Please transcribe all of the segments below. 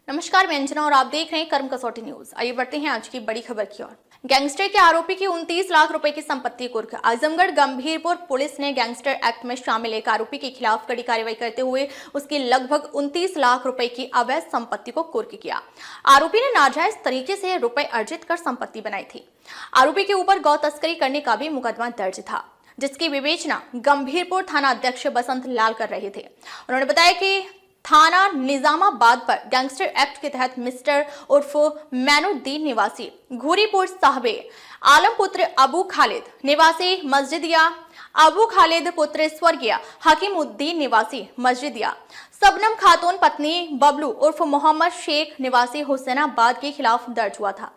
नमस्कार, मैं अंजना और आप देख रहे हैं कर्म कसौटी न्यूज। आइए बढ़ते हैं आज की बड़ी खबर की ओर। गैंगस्टर के आरोपी की 29 लाख रुपए की संपत्ति कुर्क। आजमगढ़ गंभीरपुर पुलिस ने गैंगस्टर एक्ट में शामिल एक आरोपी के खिलाफ कड़ी कार्रवाई करते हुए उसकी लगभग 29 लाख रुपए की अवैध संपत्ति को कुर्क किया। आरोपी ने नाजायज तरीके से रुपए अर्जित कर संपत्ति बनाई थी। आरोपी के ऊपर गौ तस्करी करने का भी मुकदमा दर्ज था, जिसकी विवेचना गंभीरपुर थाना अध्यक्ष बसंत लाल कर रहे थे। उन्होंने बताया कि थाना निजामाबाद पर गैंगस्टर एक्ट के तहत मिस्टर उर्फ मैनुद्दीन निवासी घूरीपुर साहबे, आलम पुत्र अबू खालिद निवासी मस्जिदिया, अबू खालिद पुत्र स्वर्गीय हकीमुद्दीन निवासी मस्जिदिया, सबनम खातून पत्नी बबलू उर्फ मोहम्मद शेख निवासी हुसैनाबाद के खिलाफ दर्ज हुआ था।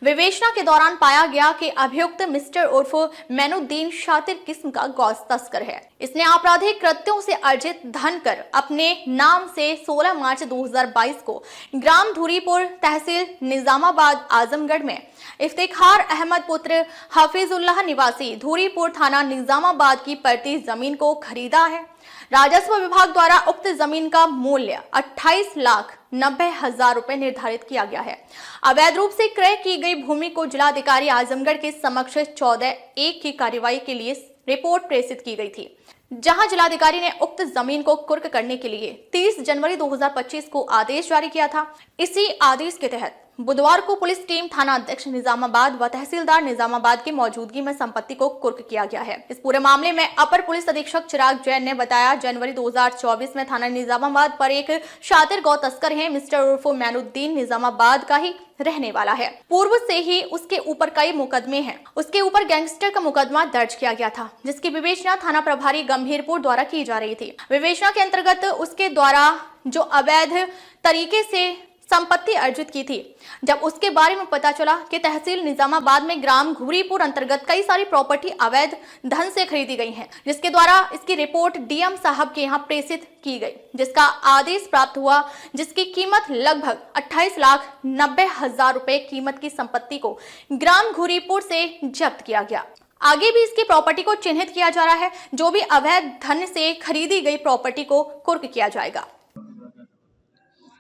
विवेचना के दौरान पाया गया कि अभियुक्त मिस्टर उर्फ मैनुद्दीन शातिर किस्म का गौ तस्कर है। इसने आपराधिक कृत्यों से अर्जित धन कर अपने नाम से 16 मार्च 2022 को ग्राम धूरीपुर तहसील निजामाबाद आजमगढ़ में इफ्तिखार अहमद पुत्र हफीजुल्लाह निवासी धूरीपुर थाना निजामाबाद की पड़ती जमीन को खरीदा है। राजस्व विभाग द्वारा उक्त जमीन का मूल्य 28,90,000 रुपए निर्धारित किया गया है। अवैध रूप से क्रय की गई भूमि को जिलाधिकारी आजमगढ़ के समक्ष 14/1 की कार्यवाही के लिए रिपोर्ट प्रेषित की गई थी, जहां जिलाधिकारी ने उक्त जमीन को कुर्क करने के लिए 30 जनवरी 2025 को आदेश जारी किया था। इसी आदेश के तहत बुधवार को पुलिस टीम थाना अध्यक्ष निजामाबाद व तहसीलदार निजामाबाद की मौजूदगी में संपत्ति को कुर्क किया गया है। इस पूरे मामले में अपर पुलिस अधीक्षक चिराग जैन ने बताया, जनवरी 2024 में थाना निजामाबाद पर एक शातिर गौ तस्कर है। मिस्टर उर्फ मैनुद्दीन निजामाबाद का ही रहने वाला है। पूर्व से ही उसके ऊपर कई मुकदमे हैं। उसके ऊपर गैंगस्टर का मुकदमा दर्ज किया गया था, जिसकी विवेचना थाना प्रभारी गंभीरपुर द्वारा की जा रही थी। विवेचना के अंतर्गत उसके द्वारा जो अवैध तरीके से संपत्ति अर्जित की थी, जब उसके बारे में पता चला कि तहसील निजामाबाद में ग्राम घूरीपुर अंतर्गत कई सारी प्रॉपर्टी अवैध धन से खरीदी गई हैं, जिसके द्वारा इसकी रिपोर्ट डीएम साहब के यहाँ प्रेषित की गई, जिसका आदेश प्राप्त हुआ, जिसकी कीमत लगभग 28,90,000 रुपए कीमत की संपत्ति को ग्राम घूरीपुर से जब्त किया गया। आगे भी इसकी प्रॉपर्टी को चिन्हित किया जा रहा है। जो भी अवैध धन से खरीदी गई प्रॉपर्टी को कुर्क किया जाएगा।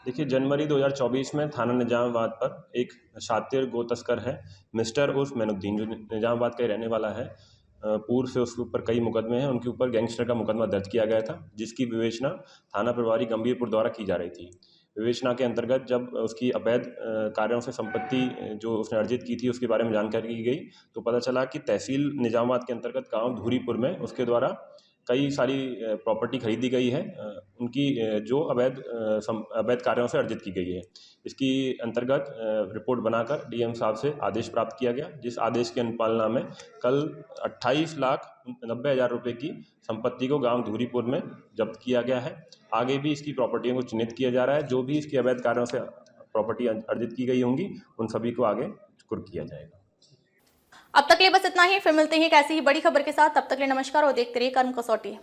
देखिए, जनवरी 2024 में थाना निजामाबाद पर एक शातिर गो तस्कर है मिस्टर उर्फ मैनुद्दीन, जो निजामाबाद का रहने वाला है। पूर्व से उसके ऊपर कई मुकदमे हैं, उनके ऊपर गैंगस्टर का मुकदमा दर्ज किया गया था, जिसकी विवेचना थाना प्रभारी गंभीरपुर द्वारा की जा रही थी। विवेचना के अंतर्गत जब उसकी अवैध कार्यों से संपत्ति जो उसने अर्जित की थी उसके बारे में जानकारी की गई, तो पता चला कि तहसील निजामाबाद के अंतर्गत गाँव धूरीपुर में उसके द्वारा कई सारी प्रॉपर्टी खरीदी गई है, उनकी जो अवैध कार्यों से अर्जित की गई है। इसकी अंतर्गत रिपोर्ट बनाकर डीएम साहब से आदेश प्राप्त किया गया, जिस आदेश की अनुपालना में कल 28,90,000 रुपये की संपत्ति को गांव धूरीपुर में जब्त किया गया है। आगे भी इसकी प्रॉपर्टियों को चिन्हित किया जा रहा है। जो भी इसकी अवैध कार्यों से प्रॉपर्टी अर्जित की गई होंगी, उन सभी को आगे कुर्क किया जाएगा। अब तक के लिए बस इतना ही। फिर मिलते हैं एक ऐसी ही बड़ी खबर के साथ। तब तक के लिए नमस्कार और देखते रहिए कर्म कसौटी।